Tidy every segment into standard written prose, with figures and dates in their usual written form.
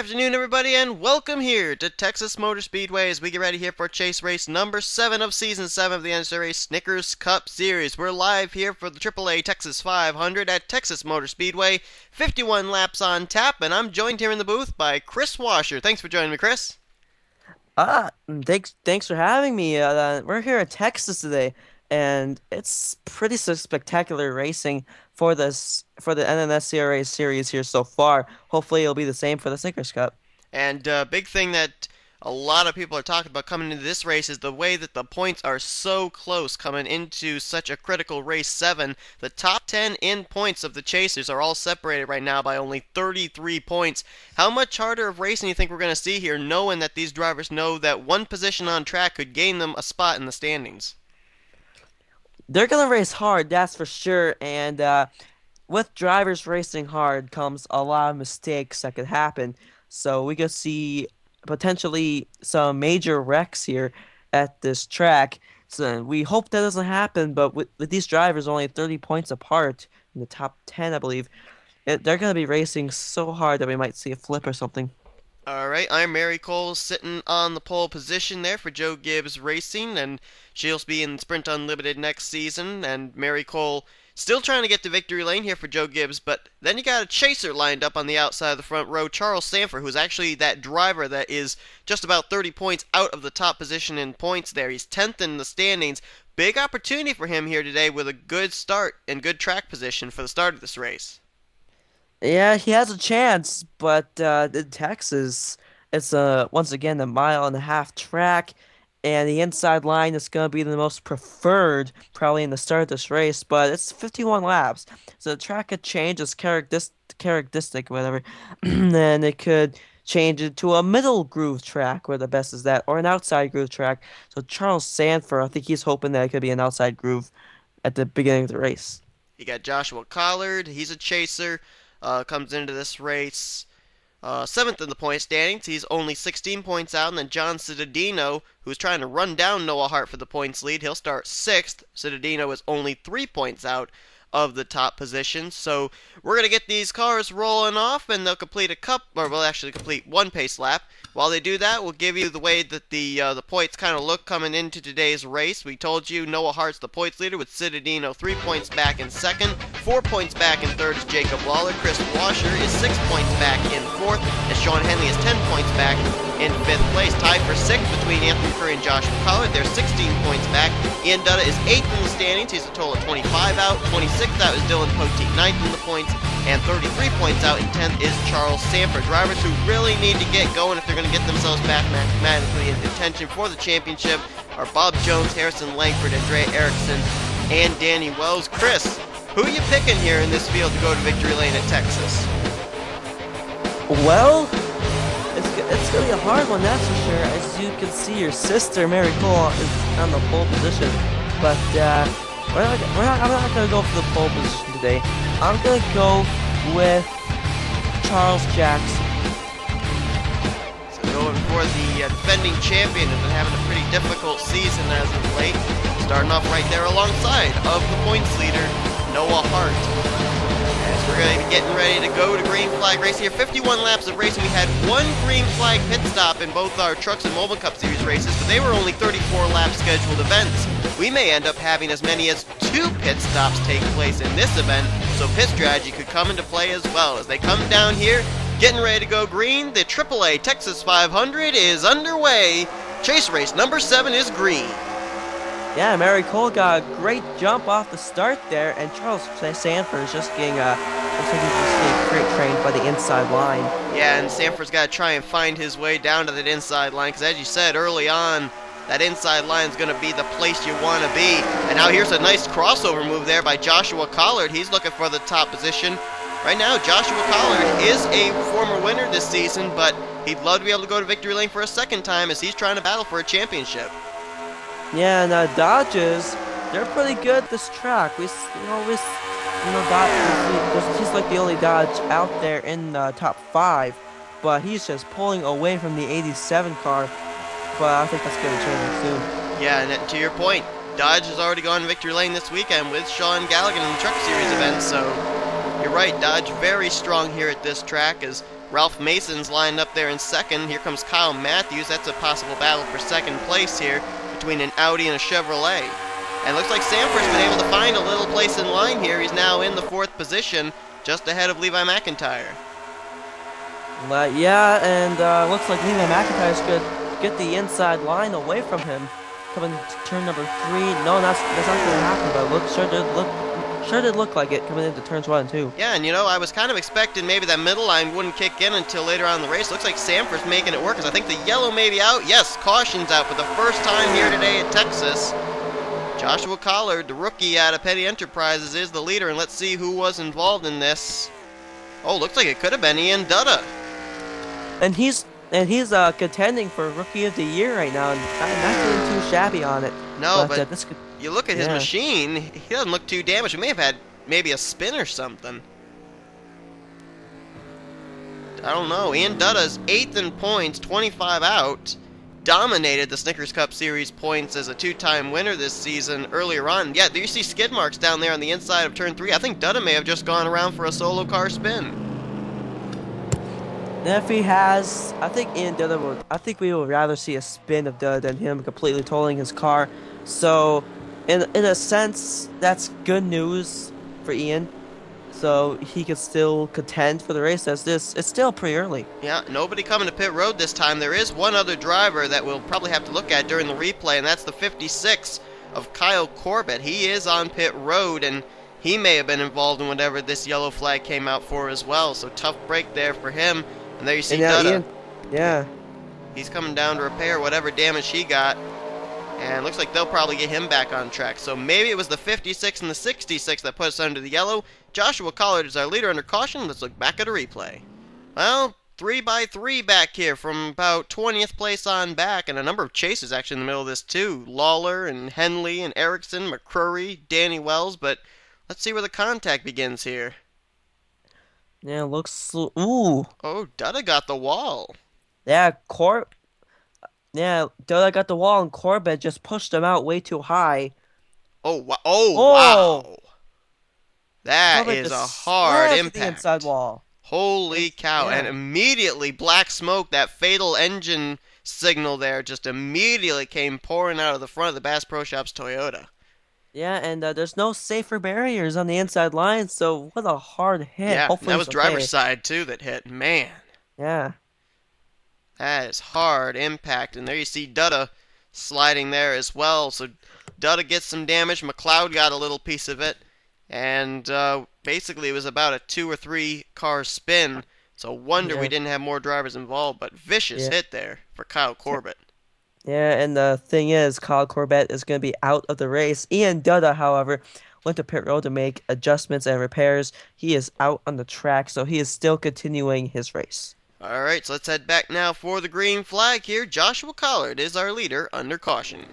afternoon, everybody, and welcome here to Texas Motor Speedway as we get ready here for chase race number 7 of Season 7 of the NNSCRA Snickers Cup Series. We're live here for the AAA Texas 500 at Texas Motor Speedway, 51 laps on tap, and I'm joined here in the booth by Kris Wascher. Thanks for joining me, Kris. Thanks for having me. We're here at Texas today, and it's pretty spectacular racing for the NNSCRA series here so far. Hopefully, it'll be the same for the Snickers Cup. And big thing that a lot of people are talking about coming into this race is the way that the points are so close coming into such a critical race 7. The top 10 in points of the chasers are all separated right now by only 33 points. How much harder of racing do you think we're going to see here, knowing that these drivers know that one position on track could gain them a spot in the standings? They're gonna race hard, that's for sure. And with drivers racing hard comes a lot of mistakes that could happen. So we could see potentially some major wrecks here at this track. So we hope that doesn't happen. But with these drivers only 30 points apart in the top 10, I believe, they're gonna be racing so hard that we might see a flip or something. Alright, I'm Mary Cole sitting on the pole position there for Joe Gibbs Racing, and she'll be in Sprint Unlimited next season, and Mary Cole still trying to get to victory lane here for Joe Gibbs, but then you got a chaser lined up on the outside of the front row, Charles Sanford, who's actually that driver that is just about 30 points out of the top position in points there. He's 10th in the standings. Big opportunity for him here today with a good start and good track position for the start of this race. Yeah, he has a chance, but in Texas, it's once again a mile and a half track, and the inside line is going to be the most preferred probably in the start of this race. But it's 51 laps, so the track could change its characteristic, whatever, and it could change it to a middle groove track where the best is that, or an outside groove track. So Charles Sanford, I think he's hoping that it could be an outside groove at the beginning of the race. You got Joshua Collard, he's a chaser. Comes into this race 7th in the point standings. He's only 16 points out. And then John Cittadino, who's trying to run down Noah Hart for the points lead, he'll start 6th. Cittadino is only 3 points out of the top position. So we're going to get these cars rolling off, and they'll complete we'll actually complete one pace lap. While they do that, we'll give you the way that the points kind of look coming into today's race. We told you Noah Hart's the points leader with Cittadino 3 points back in second, 4 points back in third is Jacob Lawler. Kris Wascher is 6 points back in fourth, and Sean Henley is 10 points back in fifth place. Tied for sixth between Anthony Curry and Joshua Collard. They're 16 points back. Ian Dutta is 8th in the standings. He's a total of 25 out. 26th out is Dylan Poteet, 9th in the points. And 33 points out in 10th is Charles Sanford. Drivers who really need to get going if they're going to get themselves back mathematically in contention for the championship are Bob Jones, Harrison Langford, Andrea Erickson, and Danny Wells. Kris, who are you picking here in this field to go to victory lane at Texas? Well, it's going to be a hard one, that's for sure. As you can see, your sister, Mary Cole, is on the pole position. But I'm not going to go for the pole position today. I'm going to go with Charles Jackson. So going for the defending champion and been having a pretty difficult season as of late. Starting off right there alongside of the points leader, Noah Hart. As we're going to be getting ready to go to green flag racing here. 51 laps of racing. We had one green flag pit stop in both our Trucks and Mobile Cup Series races, but they were only 34 lap scheduled events. We may end up having as many as 2 pit stops take place in this event, so pit strategy could come into play as well. As they come down here, getting ready to go green, the AAA Texas 500 is underway. Chase race number 7 is green. Yeah, Mary Cole got a great jump off the start there, and Charles Sanford is just getting looks like he's just getting great trained by the inside line. Yeah, and Sanford's got to try and find his way down to that inside line, because as you said early on, that inside line is going to be the place you want to be. And now here's a nice crossover move there by Joshua Collard. He's looking for the top position. Right now, Joshua Collard is a former winner this season, but he'd love to be able to go to victory lane for a second time as he's trying to battle for a championship. Yeah, and Dodges, they're pretty good at this track. Dodge, he's like the only Dodge out there in the top 5, but he's just pulling away from the 87 car. But I think that's going to change soon. Yeah, and to your point, Dodge has already gone victory lane this weekend with Sean Galligan in the Truck Series event, so you're right, Dodge very strong here at this track as Ralph Mason's lined up there in second. Here comes Kyle Matthews. That's a possible battle for second place here between an Audi and a Chevrolet. And looks like Sanford's been able to find a little place in line here. He's now in the 4th position, just ahead of Levi McIntyre. Yeah, and looks like Levi McIntyre's could get the inside line away from him. Coming to turn number 3. No, that's not going to happen, but sure did look like it coming into turns 1 and 2. Yeah, and I was kind of expecting maybe that middle line wouldn't kick in until later on in the race. Looks like Sanford's making it work, because I think the yellow may be out. Yes, caution's out for the first time here today at Texas. Joshua Collard, the rookie out of Petty Enterprises, is the leader, and let's see who was involved in this. Oh, looks like it could have been Ian Dutta. And he's contending for Rookie of the Year right now, and not doing too shabby on it. No, but you look at his machine, he doesn't look too damaged. He may have had maybe a spin or something. I don't know. Ian Dutta's 8th in points, 25 out. Dominated the Snickers Cup Series points as a 2-time winner this season earlier on. Yeah, do you see skid marks down there on the inside of turn 3? I think Dutta may have just gone around for a solo car spin. And if he has, I think we would rather see a spin of Dutta than him completely totaling his car. So, in a sense, that's good news for Ian. So he could still contend for the race as this. It's still pretty early. Yeah, nobody coming to pit road this time. There is one other driver that we'll probably have to look at during the replay, and that's the 56 of Kyle Corbett. He is on pit road, and he may have been involved in whatever this yellow flag came out for as well. So tough break there for him. And there you see Dutta. Yeah. He's coming down to repair whatever damage he got. And looks like they'll probably get him back on track. So maybe it was the 56 and the 66 that put us under the yellow. Joshua Collard is our leader under caution. Let's look back at a replay. Well, 3x3 back here from about 20th place on back. And a number of chasers actually in the middle of this too. Lawler and Henley and Erickson, McCrory, Danny Wells. But let's see where the contact begins here. Yeah, looks... Ooh. Oh, Dutta got the wall. Yeah, Dutta got the wall, and Corbett just pushed him out way too high. Oh, wow. That Corbett is a hard impact. The inside wall. Holy cow. Yeah. And immediately, black smoke, that fatal engine signal there, just immediately came pouring out of the front of the Bass Pro Shops Toyota. Yeah, and there's no safer barriers on the inside line, so what a hard hit. Yeah, hopefully that was driver's side, too, that hit. Man. Yeah. That is hard impact. And there you see Dutta sliding there as well. So Dutta gets some damage. McLeod got a little piece of it. And basically it was about a 2 or 3 car spin. So wonder we didn't have more drivers involved. But vicious hit there for Kyle Corbett. Yeah, and the thing is, Kyle Corbett is going to be out of the race. Ian Dutta, however, went to pit road to make adjustments and repairs. He is out on the track, so he is still continuing his race. All right, so let's head back now for the green flag here. Joshua Collard is our leader under caution.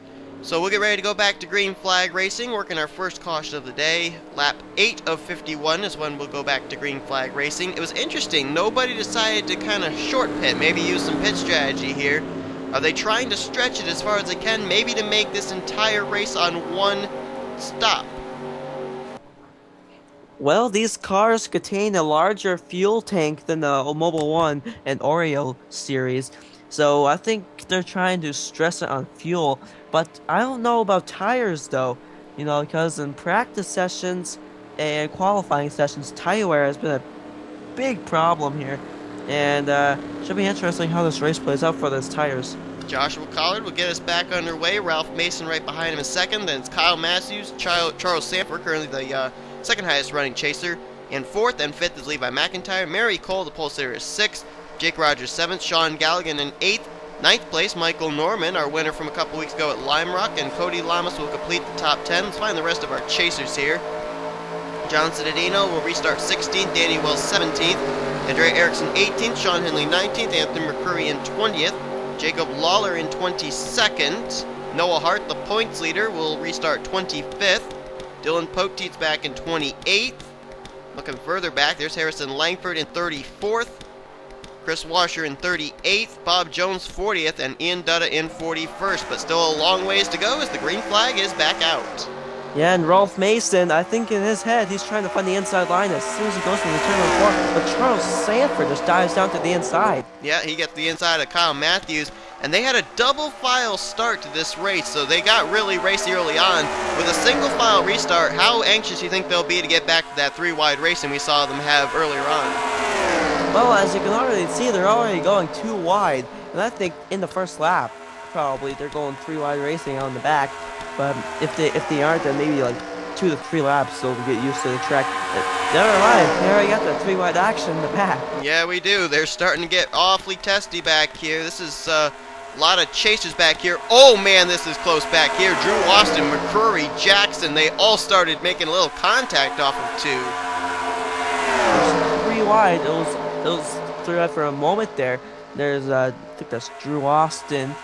So we'll get ready to go back to green flag racing, working our first caution of the day. Lap 8 of 51 is when we'll go back to green flag racing. It was interesting. Nobody decided to kind of short pit, maybe use some pit strategy here. Are they trying to stretch it as far as they can, maybe to make this entire race on one stop? Well, these cars contain a larger fuel tank than the Mobile 1 and Oreo series, so I think they're trying to stress it on fuel. But I don't know about tires, though, because in practice sessions and qualifying sessions, tire wear has been a big problem here. And should be interesting how this race plays out for those tires. Joshua Collard will get us back underway. Ralph Mason right behind him in second. Then it's Kyle Matthews, Charles Sanford, currently the second highest running chaser, in fourth, and fifth is Levi McIntyre. Mary Cole, the pole sitter, is sixth. Jake Rogers, seventh. Sean Galligan in eighth. Ninth place, Michael Norman, our winner from a couple weeks ago at Lime Rock, and Cody Lamas will complete the top 10. Let's find the rest of our chasers here. John Cittadino will restart 16th, Danny Wells 17th, Andre Erickson 18th, Sean Henley 19th, Anthony McCurry in 20th, Jacob Lawler in 22nd, Noah Hart, the points leader, will restart 25th, Dylan Poteet's back in 28th, looking further back, there's Harrison Langford in 34th, Kris Wascher in 38th, Bob Jones 40th, and Ian Dutta in 41st, but still a long ways to go as the green flag is back out. Yeah, and Rolf Mason, I think in his head, he's trying to find the inside line as soon as he goes to the turn on four. But Charles Sanford just dives down to the inside. Yeah, he gets the inside of Kyle Matthews, and they had a double file start to this race, so they got really racy early on. With a single file restart, how anxious do you think they'll be to get back to that three-wide racing we saw them have earlier on? Well, as you can already see, they're already going too wide. And I think in the first lap, probably, they're going three-wide racing on the back. But if they aren't, then maybe like 2 to 3 laps, so we get used to the track. Never mind, we already got the three-wide action in the back. Yeah, we do. They're starting to get awfully testy back here. This is a lot of chasers back here. Oh man, this is close back here. Drew Austin, McCrory, Jackson, they all started making a little contact off of 2. There's 3 wide. It was 3 wide for a moment there. There's I think that's Drew Austin.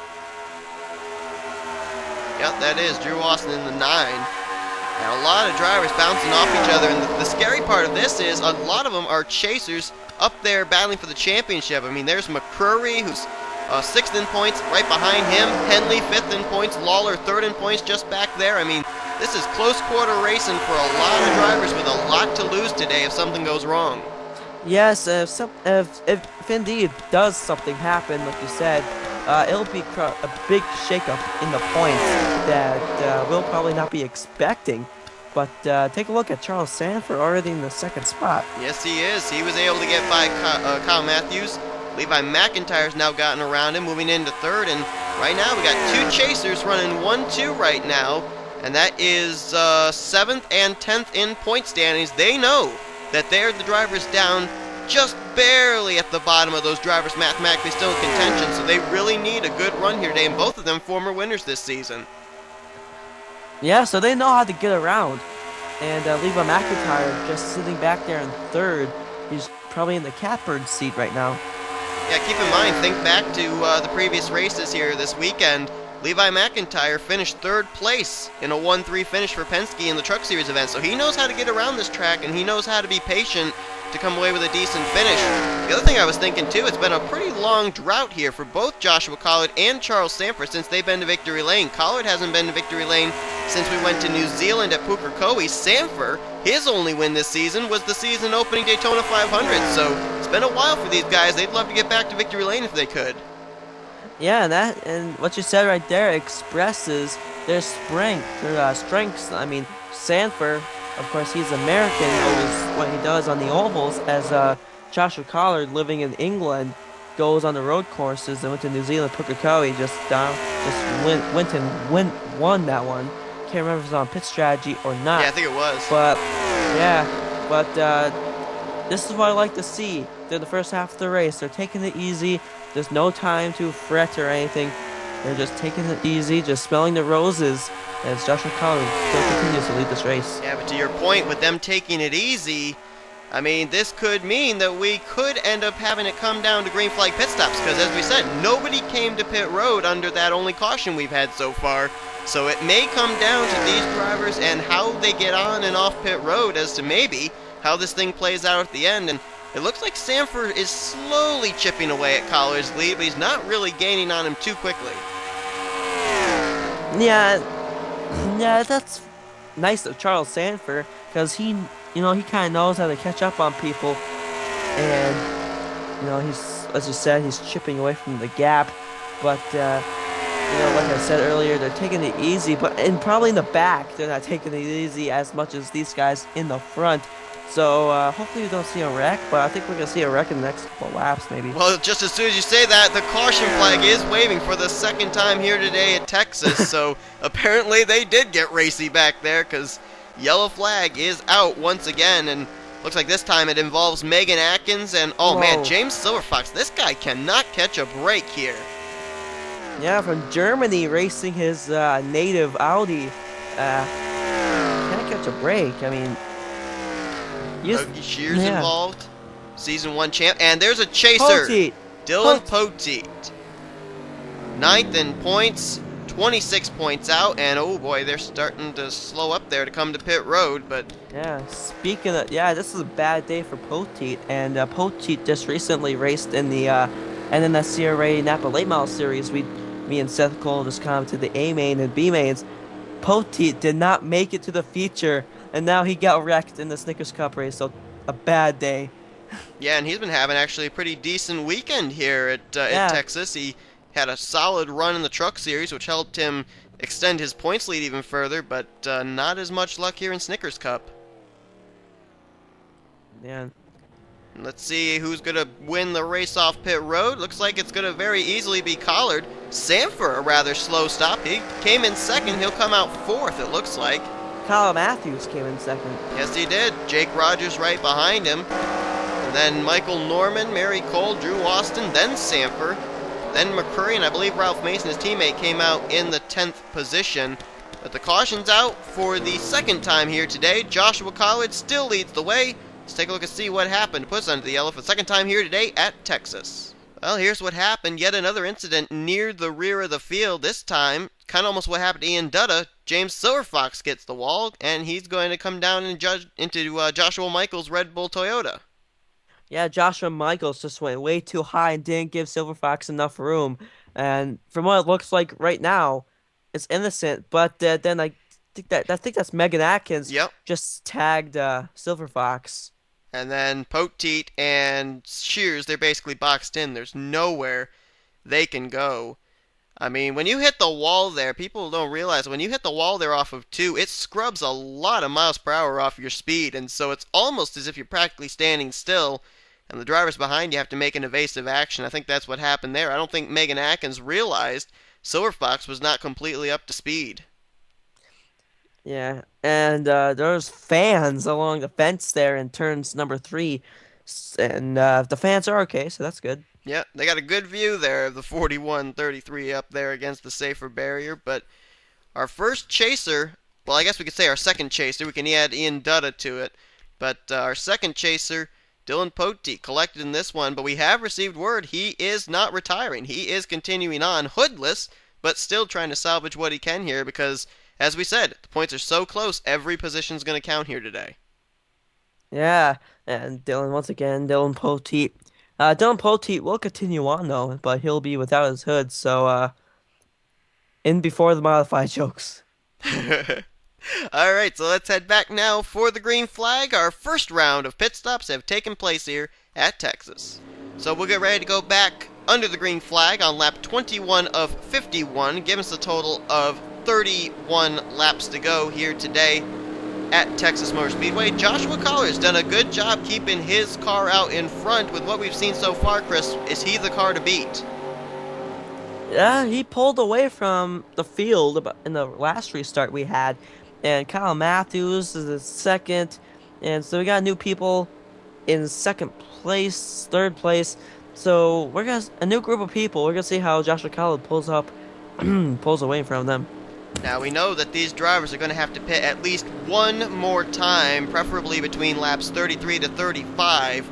Yep, that is Drew Austin in the 9. And a lot of drivers bouncing off each other. And the scary part of this is a lot of them are chasers up there battling for the championship. I mean, there's McCrory, who's 6th in points, right behind him. Henley, 5th in points. Lawler, 3rd in points, just back there. I mean, this is close quarter racing for a lot of drivers with a lot to lose today if something goes wrong. Yes, if indeed does something happen, like you said, it'll be a big shakeup in the points that we'll probably not be expecting. But take a look at Charles Sanford already in the 2nd spot. Yes, he is. He was able to get by Kyle Matthews. Levi McIntyre's now gotten around him, moving into 3rd. And right now we got 2 chasers running 1-2 right now. And that is 7th and 10th in point standings. They know that they're the drivers down just barely at the bottom of those drivers mathematically still in contention, so they really need a good run here today, and both of them former winners this season. Yeah, so they know how to get around. And Levi McIntyre just sitting back there in 3rd. He's probably in the catbird seat right now. Yeah, keep in mind, think back to the previous races here this weekend. Levi McIntyre finished 3rd place in a 1-3 finish for Penske in the Truck Series event, so he knows how to get around this track, and he knows how to be patient to come away with a decent finish. The other thing I was thinking too, it's been a pretty long drought here for both Joshua Collard and Charles Sanford since they've been to Victory Lane. Collard hasn't been to Victory Lane since we went to New Zealand at Pukekohe. Sanford, his only win this season was the season opening Daytona 500, so it's been a while for these guys. They'd love to get back to Victory Lane if they could. Yeah, and what you said right there expresses their strengths. I mean, Sanford, of course, he's American, knows what he does on the ovals, as Joshua Collard, living in England, goes on the road courses and went to New Zealand, Pukekohe, won that one. Can't remember if it was on pit strategy or not. Yeah, I think it was. But this is what I like to see. They're the first half of the race. They're taking it easy. There's no time to fret or anything. They're just taking it easy, just smelling the roses as Joshua Collard still continues to lead this race. Yeah, but to your point, with them taking it easy, I mean, this could mean that we could end up having it come down to green flag pit stops, because as we said, nobody came to pit road under that only caution we've had so far. So it may come down to these drivers and how they get on and off pit road as to maybe how this thing plays out at the end. And it looks like Sanford is slowly chipping away at Collard's lead, but he's not really gaining on him too quickly. Yeah, that's nice of Charles Sanford, because he kind of knows how to catch up on people, and he's, as you said, he's chipping away from the gap. But like I said earlier, they're taking it easy, and probably in the back they're not taking it easy as much as these guys in the front. So hopefully we don't see a wreck, but I think we're going to see a wreck in the next couple laps, maybe. Well, just as soon as you say that, the caution flag is waving for the 2nd time here today at Texas. So apparently they did get racy back there, because yellow flag is out once again. And looks like this time it involves Megan Atkins. And, oh, man, James Silverfox. This guy cannot catch a break here. Yeah, from Germany, racing his native Audi. Can't catch a break. I mean... Logie Shear's involved, Season 1 champ, and there's a chaser, Dylan Poteet. 9th in points, 26 points out, and oh boy, they're starting to slow up there to come to pit road, but... Yeah, speaking of, this is a bad day for Poteet, and Poteet just recently raced in the NNSCRA Napa Late Model Series. Me and Seth Cole just come to the A main and B mains, Poteet did not make it to the feature, and now he got wrecked in the Snickers Cup race. So a bad day. Yeah, and he's been having actually a pretty decent weekend here at Yeah, Texas. He had a solid run in the Truck Series, which helped him extend his points lead even further, but not as much luck here in Snickers Cup. man. Let's see who's going to win the race off pit road. Looks like it's going to very easily be Collard. Sanford, a rather slow stop. He came in second. He'll come out fourth, it looks like. Kyle Matthews came in second. Yes, he did. Jake Rogers right behind him. And then Michael Norman, Mary Cole, Drew Austin, then Sanford. Then McCurry, and I believe Ralph Mason, his teammate, came out in the 10th position. But the caution's out for the second time here today. Joshua Collard still leads the way. Let's take a look and see what happened. Puts under the yellow for the second time here today at Texas. Well, here's what happened. Yet another incident near the rear of the field. This time, kind of almost what happened to Ian Dutta. James Silverfox gets the wall, and he's going to come down and into Joshua Michaels' Red Bull Toyota. Yeah, Joshua Michaels just went way too high and didn't give Silverfox enough room. And from what it looks like right now, it's innocent. But then I think that's Megan Atkins. Yep. Just tagged Silverfox. And then Poteet and Shears, they're basically boxed in. There's nowhere they can go. I mean, when you hit the wall there, people don't realize when you hit the wall there off of 2, it scrubs a lot of miles per hour off your speed. And so it's almost as if you're practically standing still. And the drivers behind you have to make an evasive action. I think that's what happened there. I don't think Megan Atkins realized Silverfox was not completely up to speed. Yeah, and there's fans along the fence there in turns number 3. And the fans are okay, so that's good. Yeah, they got a good view there of the 41-33 up there against the safer barrier. But our first chaser, well, I guess we could say our second chaser. We can add Ian Dutta to it. But our second chaser, Dylan Poteet, collected in this one. But we have received word he is not retiring. He is continuing on, hoodless, but still trying to salvage what he can here because, as we said, the points are so close, every position's going to count here today. Yeah, and Dylan Poteet. Dylan Poteet will continue on, though, but he'll be without his hood, so in before the modified jokes. Alright, so let's head back now for the green flag. Our first round of pit stops have taken place here at Texas. So we'll get ready to go back under the green flag on lap 21 of 51, giving us a total of 31 laps to go here today at Texas Motor Speedway. Joshua Collar's done a good job keeping his car out in front with what we've seen so far, Chris. Is he the car to beat? Yeah, he pulled away from the field in the last restart we had, and Kyle Matthews is in second, and so we got new people in second place, third place. So we're gonna a new group of people. We're gonna see how Joshua Collar pulls away from them. Now we know that these drivers are going to have to pit at least one more time, preferably between laps 33 to 35.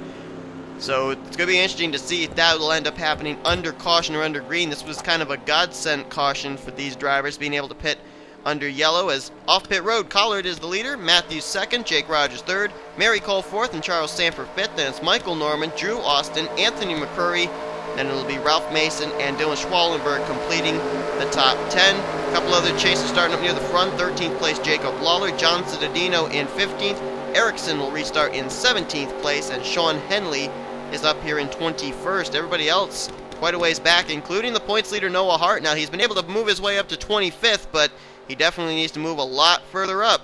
So it's going to be interesting to see if that will end up happening under caution or under green. This was kind of a godsend caution for these drivers, being able to pit under yellow, as off pit road, Collard is the leader, Matthews second, Jake Rogers third, Mary Cole fourth, and Charles Sanford fifth. Then it's Michael Norman, Drew Austin, Anthony McCurry, then it'll be Ralph Mason and Dylan Schwallenberg completing the top 10. A couple other chasers starting up near the front. 13th place Jacob Lawler, John Cittadino in 15th. Erickson will restart in 17th place, and Sean Henley is up here in 21st. Everybody else quite a ways back, including the points leader Noah Hart. Now, he's been able to move his way up to 25th, but he definitely needs to move a lot further up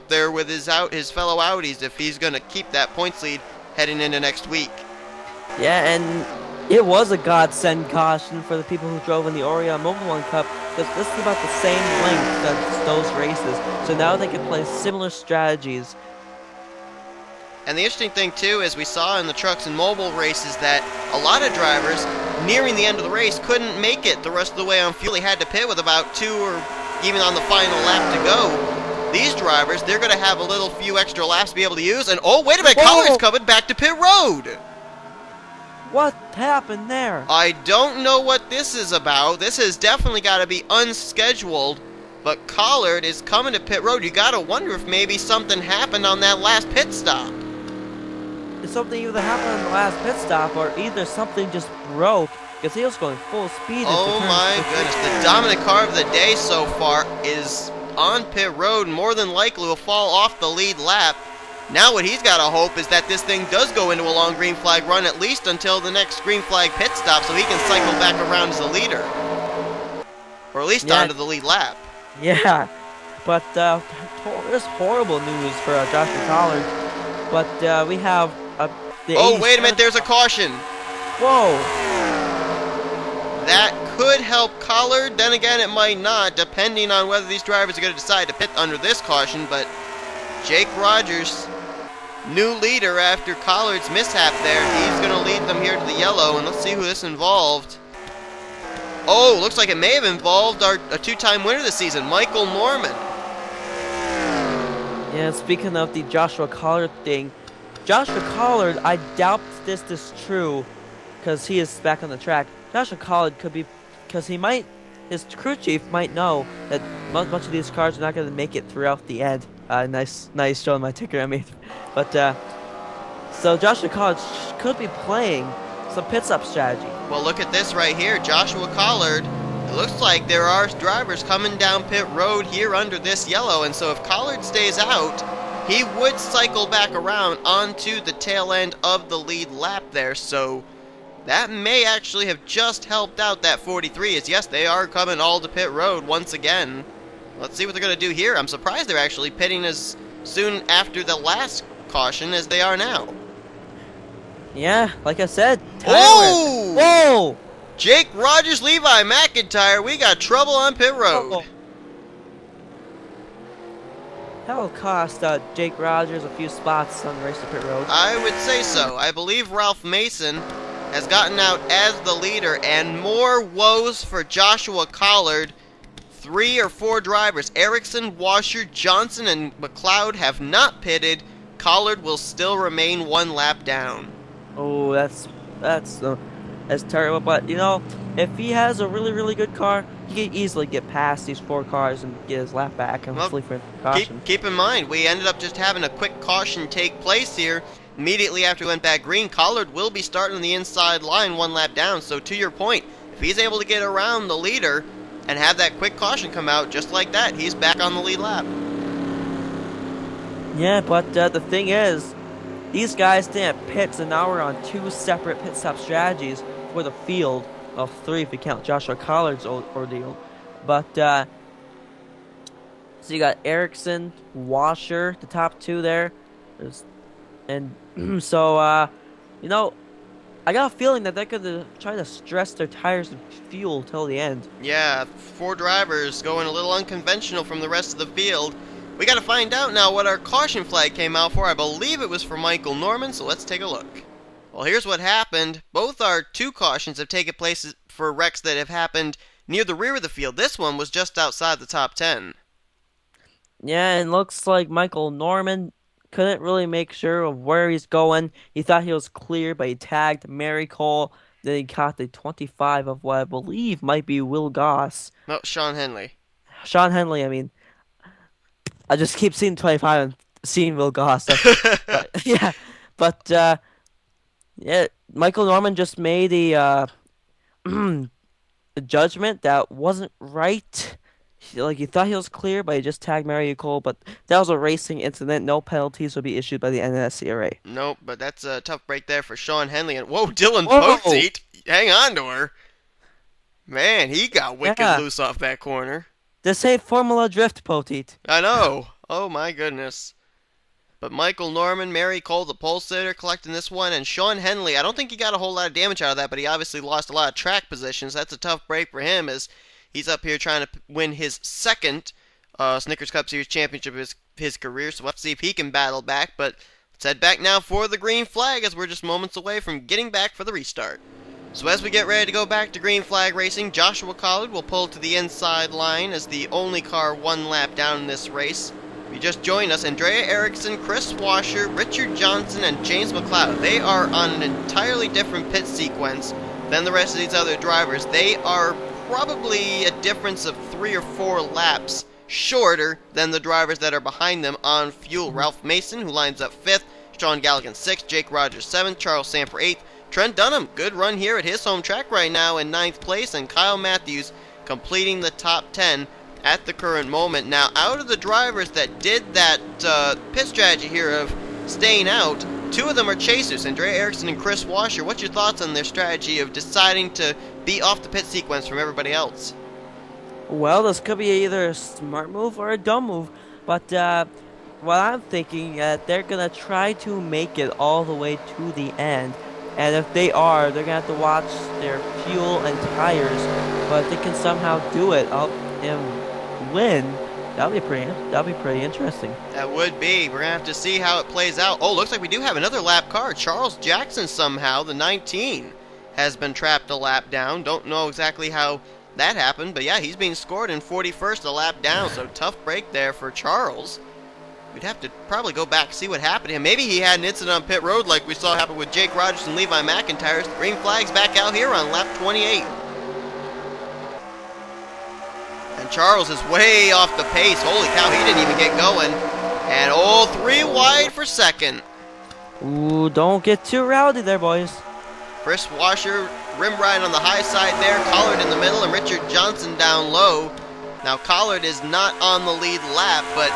there with his fellow Audis if he's going to keep that points lead heading into next week. Yeah, and it was a godsend caution for the people who drove in the Orion Mobile One Cup, because this is about the same length as those races, so now they can play similar strategies. And the interesting thing, too, as we saw in the trucks and mobile races, that a lot of drivers, nearing the end of the race, couldn't make it the rest of the way on fuel. They had to pit with about 2 or even on the final lap to go. These drivers, they're going to have a little few extra laps to be able to use, and oh, wait a minute, Collar's coming back to pit road! What happened there? I don't know what this is about. This has definitely got to be unscheduled. But Collard is coming to pit road. You got to wonder if maybe something happened on that last pit stop. Something either happened on the last pit stop, or either something just broke, because he was going full speed. Oh my goodness. The dominant car of the day so far is on pit road, more than likely will fall off the lead lap. Now what he's got to hope is that this thing does go into a long green flag run, at least until the next green flag pit stop, so he can cycle back around as the leader. Or at least onto the lead lap. Yeah, but there's horrible news for Joshua Collard. But we have oh, wait a minute, there's a caution. Whoa. That could help Collard, then again it might not, depending on whether these drivers are going to decide to pit under this caution, but Jake Rogers, new leader after Collard's mishap there. He's going to lead them here to the yellow, and let's see who this involved. Oh, looks like it may have involved a two-time winner this season, Michael Norman. Yeah, speaking of the Joshua Collard thing, Joshua Collard, I doubt this is true, because he is back on the track. Joshua Collard could be, because his crew chief might know that a bunch of these cars are not going to make it throughout the end. Nice showing my ticker at me. But, so Joshua Collard could be playing some pit stop strategy. Well, look at this right here. Joshua Collard, it looks like there are drivers coming down pit road here under this yellow, and so if Collard stays out, he would cycle back around onto the tail end of the lead lap there, so that may actually have just helped out that 43, as yes, they are coming all to pit road once again. Let's see what they're going to do here. I'm surprised they're actually pitting as soon after the last caution as they are now. Yeah, like I said, oh! Whoa! Jake Rogers, Levi McIntyre, we got trouble on pit road. Oh. That will cost Jake Rogers a few spots on the race to pit road. I would say so. I believe Ralph Mason has gotten out as the leader, and more woes for Joshua Collard. 3 or 4 drivers, Erickson, Washer, Johnson, and McLeod, have not pitted. Collard will still remain 1 lap down. Oh, that's terrible. But, you know, if he has a really, really good car, he can easily get past these 4 cars and get his lap back and hopefully for caution. Keep in mind, we ended up just having a quick caution take place here. Immediately after we went back green, Collard will be starting on the inside line 1 lap down. So to your point, if he's able to get around the leader and have that quick caution come out just like that, he's back on the lead lap. Yeah, but the thing is, these guys didn't pit, so now we're on 2 separate pit stop strategies for the field of 3 if you count Joshua Collard's ordeal. But, so you got Erickson, Washer, the top 2 there. And so, you know, I got a feeling that they're going to try to stress their tires and fuel till the end. Yeah, 4 drivers going a little unconventional from the rest of the field. We got to find out now what our caution flag came out for. I believe it was for Michael Norman, so let's take a look. Well, here's what happened. Both our 2 cautions have taken place for wrecks that have happened near the rear of the field. This one was just outside the top 10. Yeah, and looks like Michael Norman couldn't really make sure of where he's going. He thought he was clear, but he tagged Mary Cole. Then he caught the 25 of what I believe might be Will Goss. No, Sean Henley. Sean Henley, I mean. I just keep seeing 25 and seeing Will Goss. Yeah, Michael Norman just made a judgment that wasn't right. He thought he was clear, but he just tagged Mary Cole. But that was a racing incident. No penalties will be issued by the NNSCRA. Nope, but that's a tough break there for Sean Henley. And whoa, Dylan Poteet, hang on to her. Man, he got wicked loose off that corner. This ain't Formula Drift, Poteet. I know. Oh my goodness. But Michael Norman, Mary Cole, the pole sitter, collecting this one, and Sean Henley, I don't think he got a whole lot of damage out of that, but he obviously lost a lot of track positions. That's a tough break for him, as he's up here trying to win his second Snickers Cup Series championship of his career, so let's see if he can battle back. But let's head back now for the green flag, as we're just moments away from getting back for the restart. So as we get ready to go back to green flag racing, Joshua Collard will pull to the inside line as the only car 1 lap down in this race. If you just joined us, Andrea Erickson, Kris Wascher, Richard Johnson, and James McLeod, they are on an entirely different pit sequence than the rest of these other drivers. They are probably a difference of 3 or 4 laps shorter than the drivers that are behind them on fuel. Ralph Mason, who lines up 5th, Sean Galligan 6th, Jake Rogers 7th, Charles Samper 8th, Trent Dunham, good run here at his home track right now in 9th place, and Kyle Matthews completing the top 10, at the current moment. Now, out of the drivers that did that pit strategy here of staying out, 2 of them are chasers, Andrea Erickson and Kris Wascher. What's your thoughts on their strategy of deciding to be off the pit sequence from everybody else? Well, this could be either a smart move or a dumb move, but what I'm thinking, they're gonna try to make it all the way to the end, and if they are, they're gonna have to watch their fuel and tires. But if they can somehow do it up and win, that'll be pretty interesting. That would be. We're gonna have to see how it plays out. Oh, looks like we do have another lap car. Charles Jackson somehow, the 19, has been trapped a lap down. Don't know exactly how that happened, but yeah, he's being scored in 41st a lap down, so tough break there for Charles. We'd have to probably go back and see what happened to him. Maybe he had an incident on pit road like we saw happen with Jake Rogers and Levi McIntyre. The green flag's back out here on lap 28. And Charles is way off the pace. Holy cow, he didn't even get going. And oh, 3 wide for second. Ooh, don't get too rowdy there, boys. Kris Wascher rim ride on the high side there, Collard in the middle, and Richard Johnson down low. Now Collard is not on the lead lap, but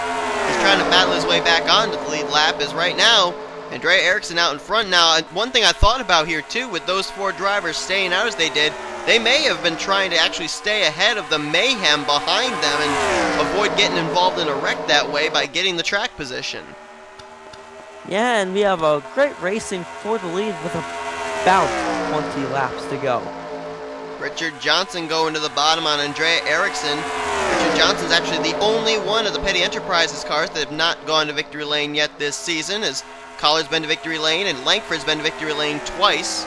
he's trying to battle his way back onto the lead lap, as right now Andrea Erickson out in front. Now, one thing I thought about here too, with those 4 drivers staying out as they did, they may have been trying to actually stay ahead of the mayhem behind them and avoid getting involved in a wreck that way by getting the track position. Yeah, and we have a great racing for the lead with about 20 laps to go. Richard Johnson going to the bottom on Andrea Erickson. Richard Johnson's actually the only one of the Petty Enterprises cars that have not gone to victory lane yet this season, as Collard's been to victory lane and Langford's been to victory lane twice.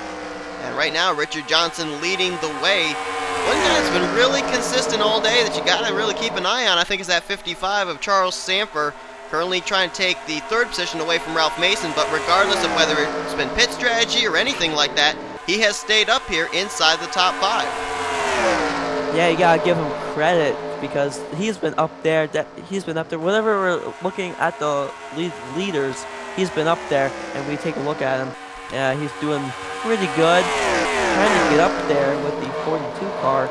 And right now, Richard Johnson leading the way. One guy that's been really consistent all day that you got to really keep an eye on, I think, is that 55 of Charles Samper, currently trying to take the 3rd position away from Ralph Mason, but regardless of whether it's been pit strategy or anything like that, he has stayed up here inside the top 5. Yeah, you gotta give him credit because he's been up there. Whenever we're looking at the leaders, he's been up there, and we take a look at him. Yeah, he's doing pretty good, trying to get up there with the 42 car,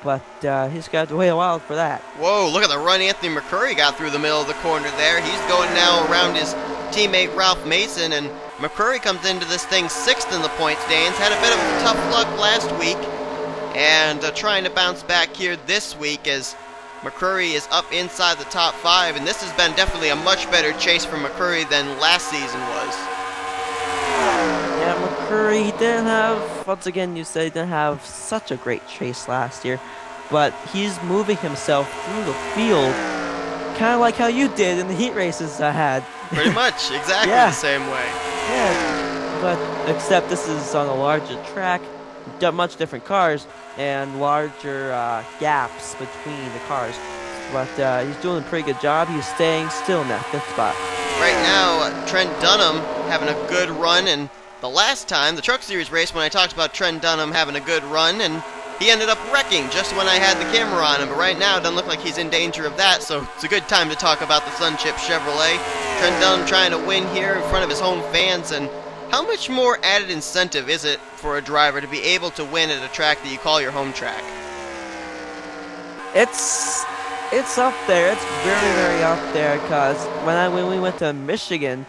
but he's got to wait a while for that. Whoa, look at the run Anthony McCurry got through the middle of the corner there. He's going now around his teammate Ralph Mason, and McCurry comes into this thing 6th in the point stands. Had a bit of tough luck last week, and trying to bounce back here this week as McCurry is up inside the top 5, and this has been definitely a much better chase for McCurry than last season was. Yeah, McCurry, he didn't have, once again you say, he didn't have such a great chase last year, but he's moving himself through the field, kind of like how you did in the heat races I had. Pretty much, exactly Yeah. the same way. Yeah, but except this is on a larger track, much different cars, and larger gaps between the cars. But he's doing a pretty good job. He's staying still in that 5th spot. Right now, Trent Dunham having a good run, and the last time, the Truck Series race, when I talked about Trent Dunham having a good run, and he ended up wrecking just when I had the camera on him, but right now it doesn't look like he's in danger of that, so it's a good time to talk about the Sunchip Chevrolet. Trent Dunham trying to win here in front of his home fans, and how much more added incentive is it for a driver to be able to win at a track that you call your home track? It's up there. It's very, very up there. Cause when we went to Michigan,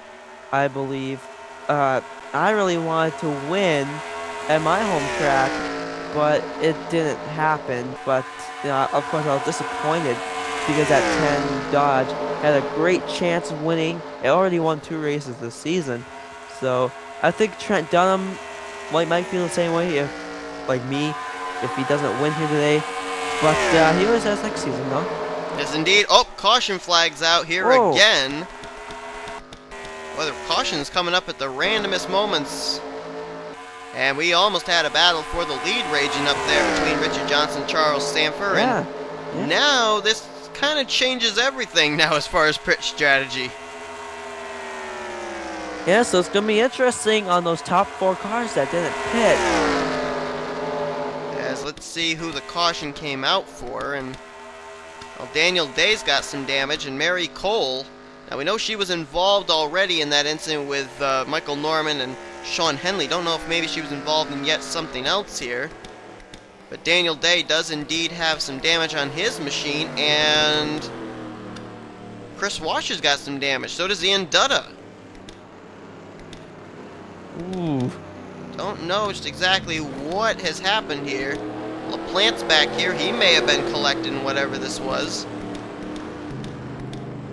I believe, I really wanted to win at my home track, but it didn't happen. But of course, I was disappointed because that 10 Dodge had a great chance of winning. It already won 2 races this season, so I think Trent Dunham might feel the same way if, like me, if he doesn't win here today. But he always has next season, though. Yes, indeed. Oh, caution flags out here Whoa. again. Well, the caution's coming up at the randomest moments. And we almost had a battle for the lead raging up there between Richard Johnson and Charles Samper. Yeah. And now this kind of changes everything now as far as pit strategy. Yeah, so it's going to be interesting on those top 4 cars that didn't pit. As let's see who the caution came out for. And well, Daniel Day's got some damage, and Mary Cole. Now we know she was involved already in that incident with Michael Norman and Sean Henley. Don't know if maybe she was involved in yet something else here. But Daniel Day does indeed have some damage on his machine, and Kris Wascher's got some damage. So does Ian Dutta. Ooh. Don't know just exactly what has happened here. LaPlante's back here. He may have been collecting whatever this was.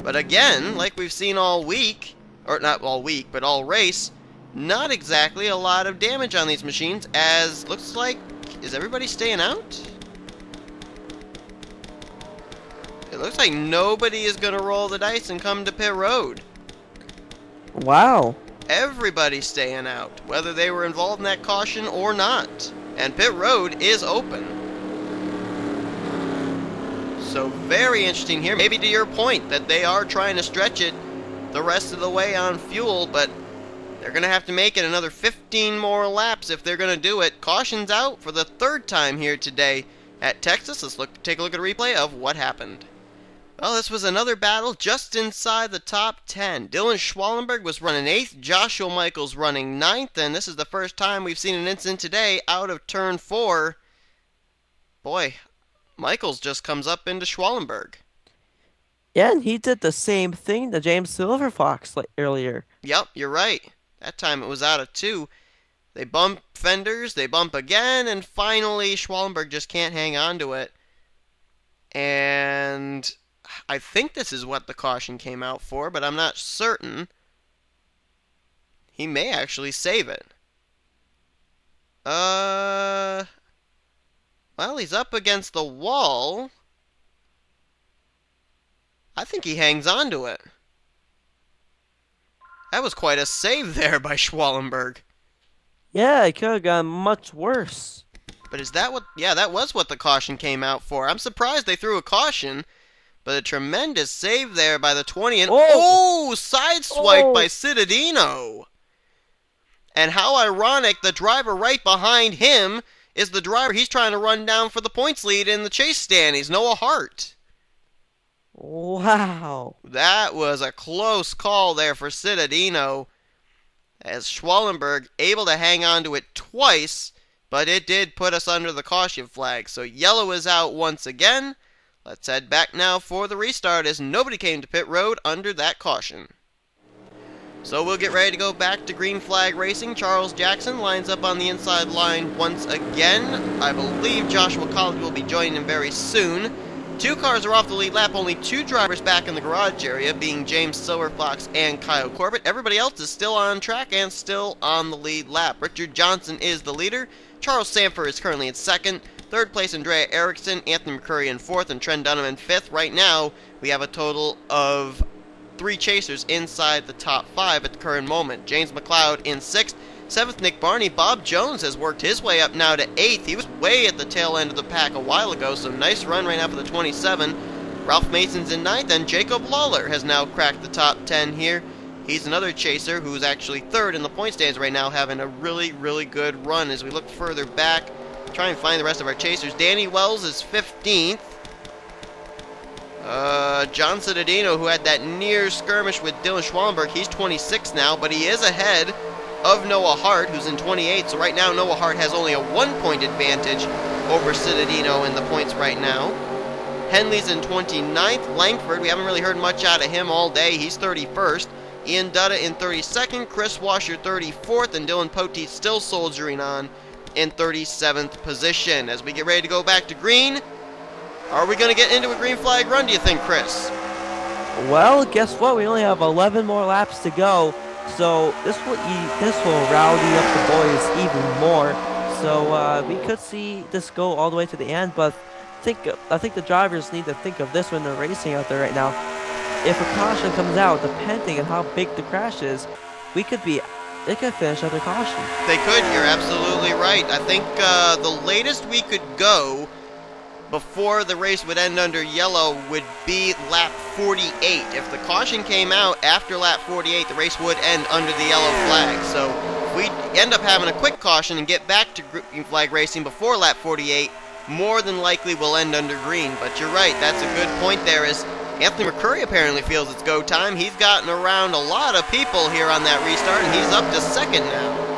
But again, like we've seen all week, or not all week, but all race, not exactly a lot of damage on these machines, as looks like, is everybody staying out? It looks like nobody is going to roll the dice and come to pit road. Wow. Everybody's staying out, whether they were involved in that caution or not. And pit road is open. So very interesting here. Maybe to your point that they are trying to stretch it the rest of the way on fuel, but they're going to have to make it another 15 more laps if they're going to do it. Caution's out for the third time here today at Texas. Let's take a look at a replay of what happened. Well, this was another battle just inside the top 10. Dylan Schwallenberg was running 8th, Joshua Michaels running 9th, and this is the first time we've seen an incident today out of turn 4. Boy, Michaels just comes up into Schwallenberg. Yeah, and he did the same thing to James Silverfox earlier. Yep, you're right. That time it was out of 2. They bump fenders, they bump again, and finally Schwallenberg just can't hang on to it. And I think this is what the caution came out for, but I'm not certain. He may actually save it. Well, he's up against the wall. I think he hangs on to it. That was quite a save there by Schwallenberg. Yeah, it could have gone much worse. But is that what... Yeah, that was what the caution came out for. I'm surprised they threw a caution, but a tremendous save there by the 20. And sideswipe by Cittadino. And how ironic, the driver right behind him is the driver he's trying to run down for the points lead in the chase stand. He's Noah Hart. Wow. That was a close call there for Cittadino, as Schwallenberg able to hang on to it twice, but it did put us under the caution flag. So yellow is out once again. Let's head back now for the restart, as nobody came to pit road under that caution. So we'll get ready to go back to green flag racing. Charles Jackson lines up on the inside line once again. I believe Joshua Collins will be joining him very soon. 2 cars are off the lead lap, only 2 drivers back in the garage area, being James Silverfox and Kyle Corbett. Everybody else is still on track and still on the lead lap. Richard Johnson is the leader. Charles Sanford is currently in 2nd. 3rd place, Andrea Erickson, Anthony McCurry in 4th, and Trent Dunham in 5th. Right now, we have a total of 3 chasers inside the top 5 at the current moment. James McLeod in 6th. 7th, Nick Barney. Bob Jones has worked his way up now to 8th. He was way at the tail end of the pack a while ago, so nice run right now for the 27. Ralph Mason's in 9th, and Jacob Lawler has now cracked the top 10 here. He's another chaser who's actually 3rd in the point stands right now, having a really, really good run. As we look further back, try and find the rest of our chasers. Danny Wells is 15th. John Cittadino, who had that near skirmish with Dylan Schwallenberg, he's 26 now, but he is ahead of Noah Hart, who's in 28. So right now, Noah Hart has only a 1-point advantage over Cittadino in the points right now. Henley's in 29th. Langford, we haven't really heard much out of him all day. He's 31st. Ian Dutta in 32nd. Kris Wascher 34th. And Dylan Poteet still soldiering on in 37th position. As we get ready to go back to green, are we going to get into a green flag run, do you think, Chris? Well, guess what? We only have 11 more laps to go. So this will rowdy up the boys even more. So we could see this go all the way to the end. But I think the drivers need to think of this when they're racing out there right now. If a caution comes out, depending on how big the crash is, they could finish under caution. They could. You're absolutely right. I think the latest we could go before the race would end under yellow would be lap 48. If the caution came out after lap 48, the race would end under the yellow flag. So if we end up having a quick caution and get back to green flag racing before lap 48, more than likely we'll end under green. But you're right, that's a good point there, is Anthony McCurry apparently feels it's go time. He's gotten around a lot of people here on that restart, and he's up to 2nd now.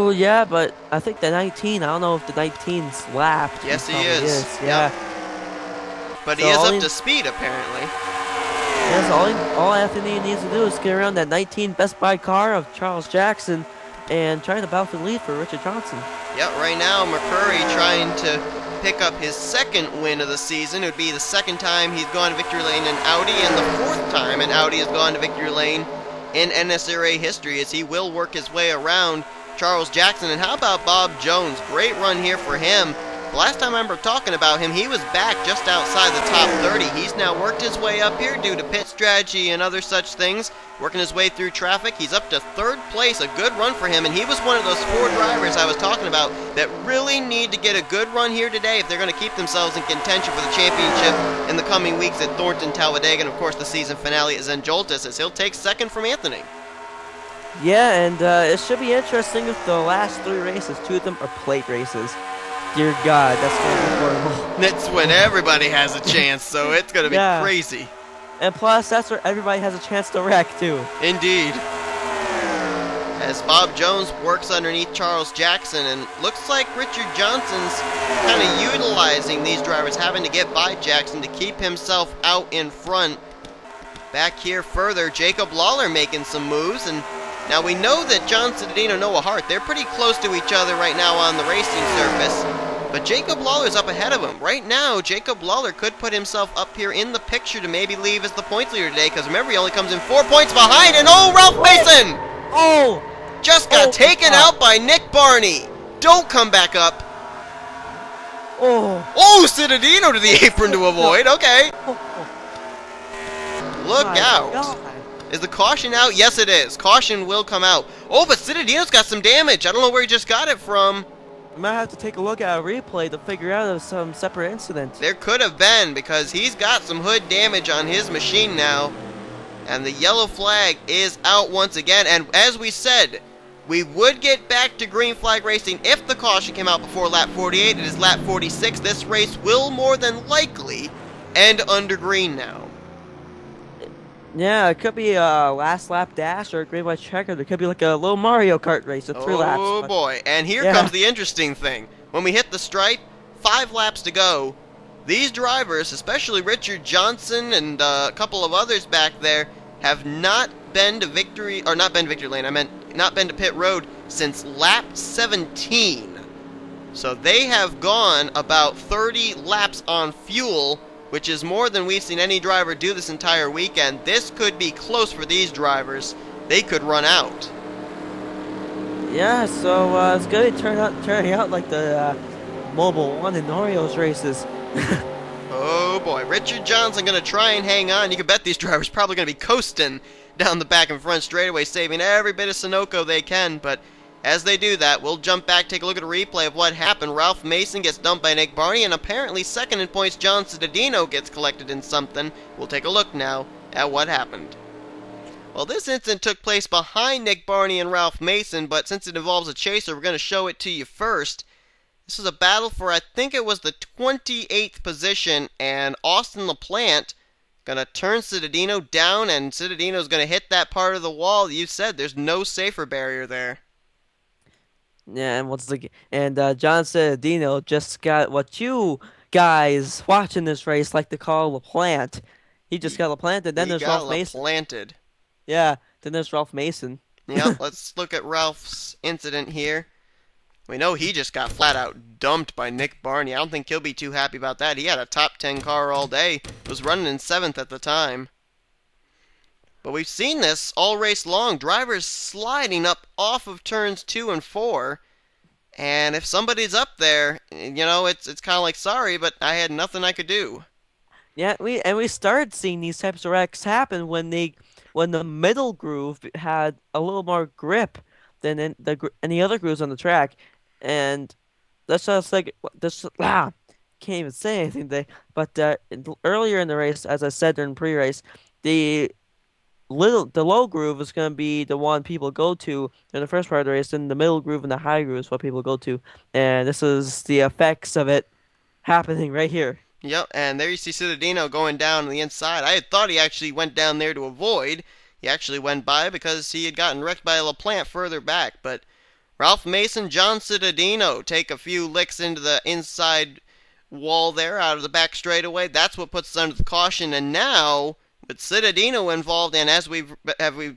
Oh, yeah, but I think the 19, I don't know if the 19's lapped. He Yes, he probably is. is, Yep. yeah. But he So is up to speed, apparently. yes, all Anthony needs to do is get around that 19 Best Buy car of Charles Jackson and try to battle for the lead for Richard Johnson. Yep, right now McCurry trying to pick up his second win of the season. It would be the second time he's gone to victory lane in Audi and the fourth time an Audi has gone to victory lane in NNSCRA history, as he will work his way around Charles Jackson. And how about Bob Jones? Great run here for him. The last time I remember talking about him, he was back just outside the top 30. He's now worked his way up here due to pit strategy and other such things, working his way through traffic. He's up to third place, a good run for him, and he was one of those four drivers I was talking about that really need to get a good run here today if they're going to keep themselves in contention for the championship in the coming weeks at Thornton, Talladega, and of course the season finale at Zandvoorts, as he'll take second from Anthony. Yeah, and it should be interesting if the last three races, two of them are plate races. Dear God, that's going to be horrible. That's when everybody has a chance, so it's going to be Yeah. crazy. And plus, that's where everybody has a chance to wreck, too. Indeed. As Bob Jones works underneath Charles Jackson, and looks like Richard Johnson's kind of utilizing these drivers, having to get by Jackson to keep himself out in front. Back here further, Jacob Lawler making some moves, and now we know that John Cittadino, Noah Hart, they're pretty close to each other right now on the racing surface. But Jacob Lawler's up ahead of him. Right now, Jacob Lawler could put himself up here in the picture to maybe leave as the points leader today, because remember, he only comes in 4 points behind, and oh, Ralph Mason! Oh! Just got taken out by Nick Barney. Don't come back up. Oh! Oh, Cittadino to the apron to avoid. Okay. Look My out. God. Is the caution out? Yes, it is. Caution will come out. Oh, but Cittadino's got some damage. I don't know where he just got it from. We might have to take a look at a replay to figure out if some separate incident. There could have been, because he's got some hood damage on his machine now. And the yellow flag is out once again. And as we said, we would get back to green flag racing if the caution came out before lap 48. It is lap 46. This race will more than likely end under green now. Yeah, it could be a last lap dash or a green white checker. There could be like a little Mario Kart race of 3 laps. Oh but- boy, and here Yeah. comes the interesting thing. When we hit the stripe, 5 laps to go, these drivers, especially Richard Johnson and a couple of others back there, have not been to victory, or not been to victory lane, I meant not been to pit road since lap 17. So they have gone about 30 laps on fuel, which is more than we've seen any driver do this entire weekend. This could be close for these drivers. They could run out. Yeah, so it's going to turning out like the Mobile 1 and Orioles races. Oh boy, Richard Johnson going to try and hang on. You can bet these drivers probably going to be coasting down the back and front straightaway, saving every bit of Sunoco they can. But as they do that, we'll jump back, take a look at a replay of what happened. Ralph Mason gets dumped by Nick Barney, and apparently second in points, John Cittadino gets collected in something. We'll take a look now at what happened. Well, this incident took place behind Nick Barney and Ralph Mason, but since it involves a chaser, we're going to show it to you first. This was a battle for, I think it was the 28th position, and Austin LaPlante going to turn Cittadino down, and Cittadino's going to hit that part of the wall. You said there's no safer barrier there. Yeah, and John Cittadino just got what you guys watching this race like to call LaPlante. He just got LaPlante, and then there's Ralph Mason. Planted. Yeah, then there's Ralph Mason. Yep, let's look at Ralph's incident here. We know he just got flat out dumped by Nick Barney. I don't think he'll be too happy about that. He had a top 10 car all day. Was running in 7th at the time. But we've seen this all race long. Drivers sliding up off of turns 2 and 4. And if somebody's up there, you know, it's kind of like, sorry, but I had nothing I could do. Yeah, we started seeing these types of wrecks happen when the middle groove had a little more grip than any other grooves on the track, and that's just like this. Can't even say anything today. But earlier in the race, as I said during pre-race, the low groove is going to be the one people go to in the first part of the race, and the middle groove and the high groove is what people go to, and this is the effects of it happening right here. Yep, and there you see Cittadino going down on the inside. I had thought he actually went down there to avoid. He actually went by because he had gotten wrecked by LaPlante further back. But Ralph Mason, John Cittadino take a few licks into the inside wall there out of the back straightaway. That's what puts us under the caution. And now, with Cittadino involved, and as we've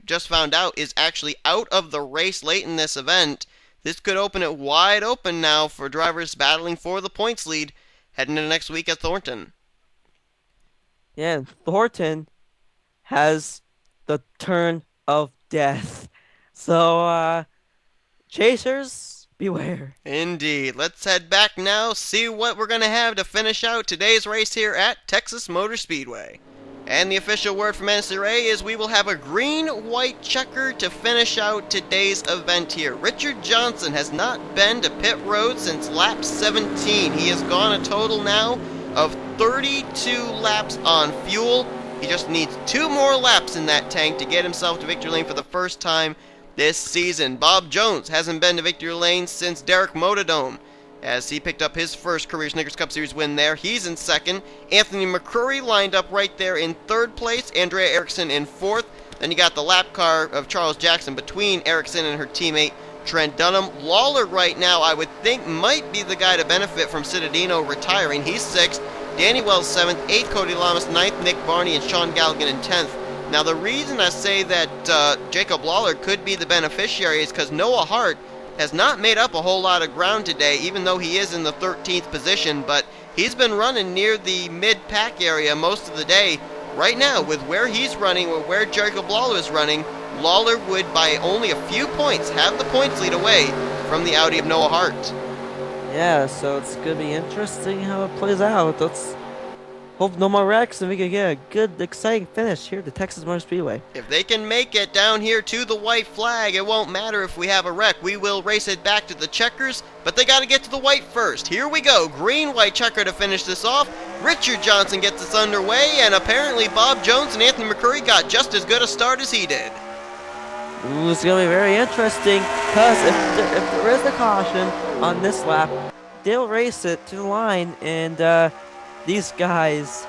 just found out, is actually out of the race late in this event, this could open it wide open now for drivers battling for the points lead heading into next week at Thornton. Yeah, Thornton has the turn of death. So, chasers, beware. Indeed. Let's head back now, see what we're going to have to finish out today's race here at Texas Motor Speedway. And the official word from NNSCRA is we will have a green-white checker to finish out today's event here. Richard Johnson has not been to pit road since lap 17. He has gone a total now of 32 laps on fuel. He just needs 2 more laps in that tank to get himself to victory lane for the first time this season. Bob Jones hasn't been to victory lane since Derek Motodome, as he picked up his first career Snickers Cup Series win there. He's in second. Anthony McCurry lined up right there in third place. Andrea Erickson in fourth. Then you got the lap car of Charles Jackson between Erickson and her teammate Trent Dunham. Lawler right now, I would think, might be the guy to benefit from Cittadino retiring. He's sixth. Danny Wells seventh. Eighth, Cody Lamas. Ninth, Nick Barney and Sean Galligan in 10th. Now, the reason I say that Jacob Lawler could be the beneficiary is because Noah Hart has not made up a whole lot of ground today, even though he is in the 13th position, but he's been running near the mid-pack area most of the day. Right now, with where he's running, or where Jacob Lawler is running, Lawler would, by only a few points, have the points lead away from the Audi of Noah Hart. Yeah, so it's going to be interesting how it plays out. Let's hope no more wrecks and we can get a good, exciting finish here at the Texas Motor Speedway. If they can make it down here to the white flag, it won't matter if we have a wreck. We will race it back to the checkers, but they got to get to the white first. Here we go. Green-white checker to finish this off. Richard Johnson gets us underway, and apparently Bob Jones and Anthony McCurry got just as good a start as he did. Ooh, it's going to be very interesting, because if there is a caution on this lap, they'll race it to the line, and these guys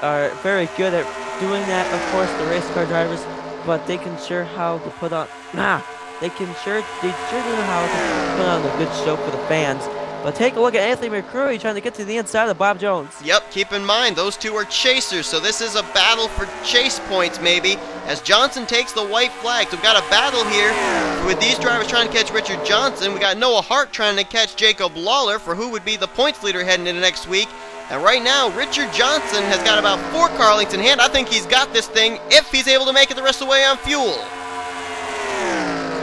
are very good at doing that. Of course, the race car drivers, but they can sure how to put on. They sure know how to put on a good show for the fans. But take a look at Anthony McCurry trying to get to the inside of Bob Jones. Yep, keep in mind, those two are chasers, so this is a battle for chase points, maybe, as Johnson takes the white flag. So we've got a battle here with these drivers trying to catch Richard Johnson. We got Noah Hart trying to catch Jacob Lawler for who would be the points leader heading into next week. And right now, Richard Johnson has got about 4 car lengths in hand. I think he's got this thing if he's able to make it the rest of the way on fuel.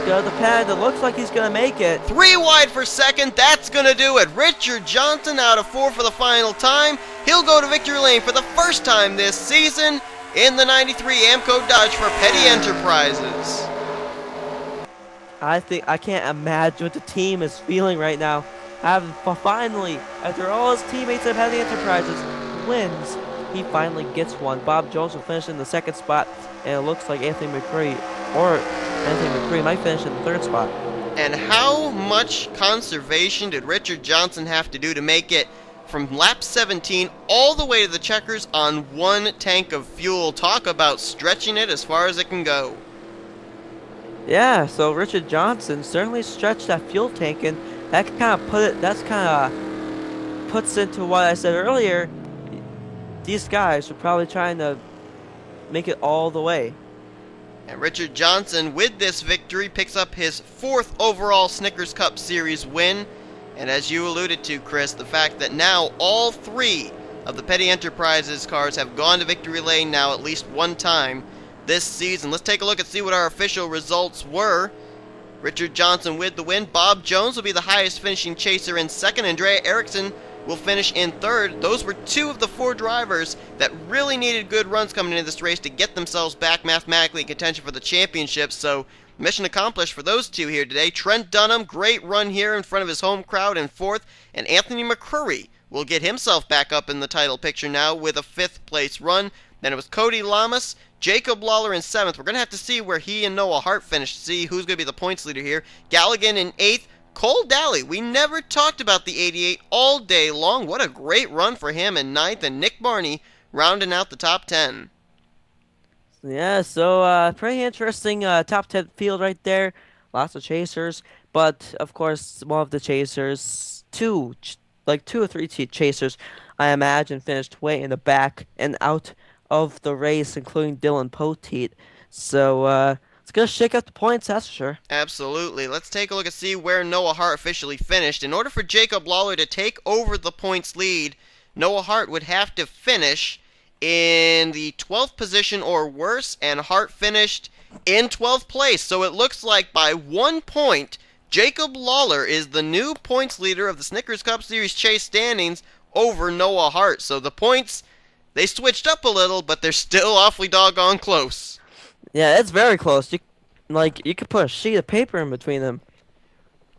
The pad, it looks like he's going to make it. 3 wide for second, that's going to do it. Richard Johnson out of 4 for the final time. He'll go to victory lane for the first time this season in the 93 AMCO Dodge for Petty Enterprises. I can't imagine what the team is feeling right now. Having finally, after all his teammates at Petty Enterprises wins, he finally gets one. Bob Jones will finish in the 2nd spot, and it looks like Anthony McCurry might finish in the 3rd spot. And how much conservation did Richard Johnson have to do to make it from lap 17 all the way to the checkers on 1 tank of fuel? Talk about stretching it as far as it can go. Yeah, so Richard Johnson certainly stretched that fuel tank, and that kind of puts into what I said earlier. These guys are probably trying to make it all the way. And Richard Johnson, with this victory, picks up his 4th overall Snickers Cup Series win. And as you alluded to, Chris, the fact that now all 3 of the Petty Enterprises cars have gone to victory lane now at least one time this season. Let's take a look and see what our official results were. Richard Johnson with the win. Bob Jones will be the highest finishing chaser in 2nd. Andrea Erickson will finish in 3rd. Those were 2 of the 4 drivers that really needed good runs coming into this race to get themselves back mathematically in contention for the championship. So mission accomplished for those 2 here today. Trent Dunham, great run here in front of his home crowd in 4th. And Anthony McCurry will get himself back up in the title picture now with a 5th place run. Then it was Cody Lamas, Jacob Lawler in 7th. We're going to have to see where he and Noah Hart finish to see who's going to be the points leader here. Galligan in 8th. Cole Daly, we never talked about the 88 all day long. What a great run for him in 9th. And Nick Barney rounding out the top 10. Yeah, so pretty interesting top 10 field right there. Lots of chasers. But of course, one of the chasers, like two or three chasers, I imagine finished way in the back and out of the race, including Dylan Poteet. So it's gonna shake up the points, that's for sure. Absolutely. Let's take a look and see where Noah Hart officially finished. In order for Jacob Lawler to take over the points lead, Noah Hart would have to finish in the 12th position or worse, and Hart finished in 12th place. So it looks like by 1 point, Jacob Lawler is the new points leader of the Snickers Cup Series chase standings over Noah Hart. So the points, they switched up a little, but they're still awfully doggone close. Yeah, it's very close. You could put a sheet of paper in between them.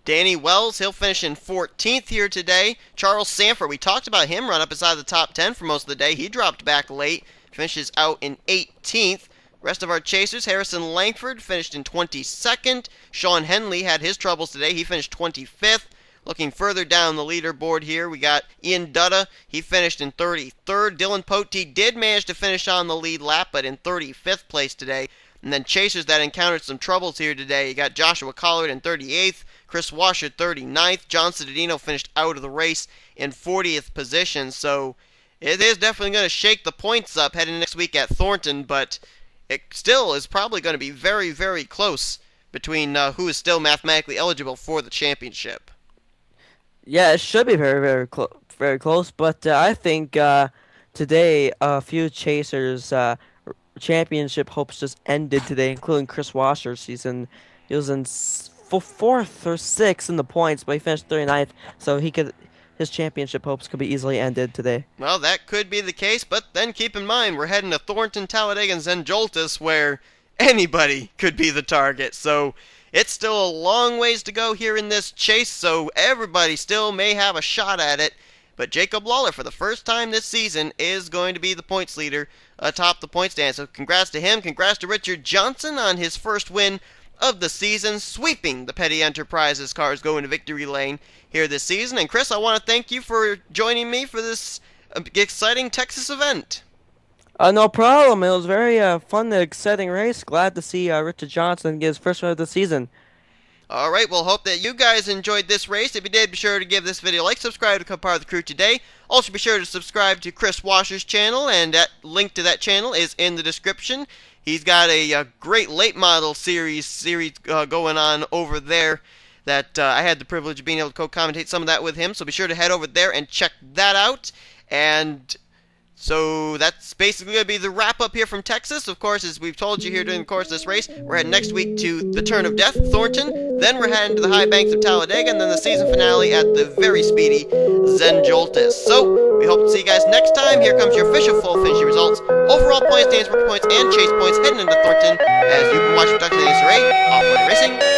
Danny Wells, he'll finish in 14th here today. Charles Sanford, we talked about him run up inside the top 10 for most of the day. He dropped back late, finishes out in 18th. Rest of our chasers, Harrison Langford finished in 22nd. Sean Henley had his troubles today. He finished 25th. Looking further down the leaderboard here, we got Ian Dutta. He finished in 33rd. Dylan Poteet did manage to finish on the lead lap, but in 35th place today. And then chasers that encountered some troubles here today, you got Joshua Collard in 38th. Kris Wascher 39th. John Citadino finished out of the race in 40th position. So it is definitely going to shake the points up heading next week at Thornton, but it still is probably going to be very, very close between who is still mathematically eligible for the championship. Yeah, it should be very close. But I think today a few chasers championship hopes just ended today, including Kris Washer. He was in fourth or sixth in the points, but he finished 39th, so his championship hopes could be easily ended today. Well, that could be the case, but then keep in mind we're heading to Thornton, Talladega, and Zenjoltis, where anybody could be the target. So it's still a long ways to go here in this chase, so everybody still may have a shot at it. But Jacob Lawler, for the first time this season, is going to be the points leader atop the point stand. So congrats to him. Congrats to Richard Johnson on his first win of the season, sweeping the Petty Enterprises cars going to victory lane here this season. And Kris, I want to thank you for joining me for this exciting Texas event. No problem. It was very fun and exciting race. Glad to see Richard Johnson get his first win of the season. Alright, we'll hope that you guys enjoyed this race. If you did, be sure to give this video a like, subscribe to become part of the crew today. Also, be sure to subscribe to Kris Wascher's channel, and that link to that channel is in the description. He's got a great late model series going on over there that I had the privilege of being able to co-commentate some of that with him. So be sure to head over there and check that out. And so that's basically going to be the wrap-up here from Texas. Of course, as we've told you here during the course of this race, we're heading next week to the Turn of Death, Thornton. Then we're heading to the High Banks of Talladega, and then the season finale at the very speedy Zenjoltis. So we hope to see you guys next time. Here comes your official full finishing results, overall points, dance points, and chase points heading into Thornton. As you've been watching production of NNSCRA, Offline Racing.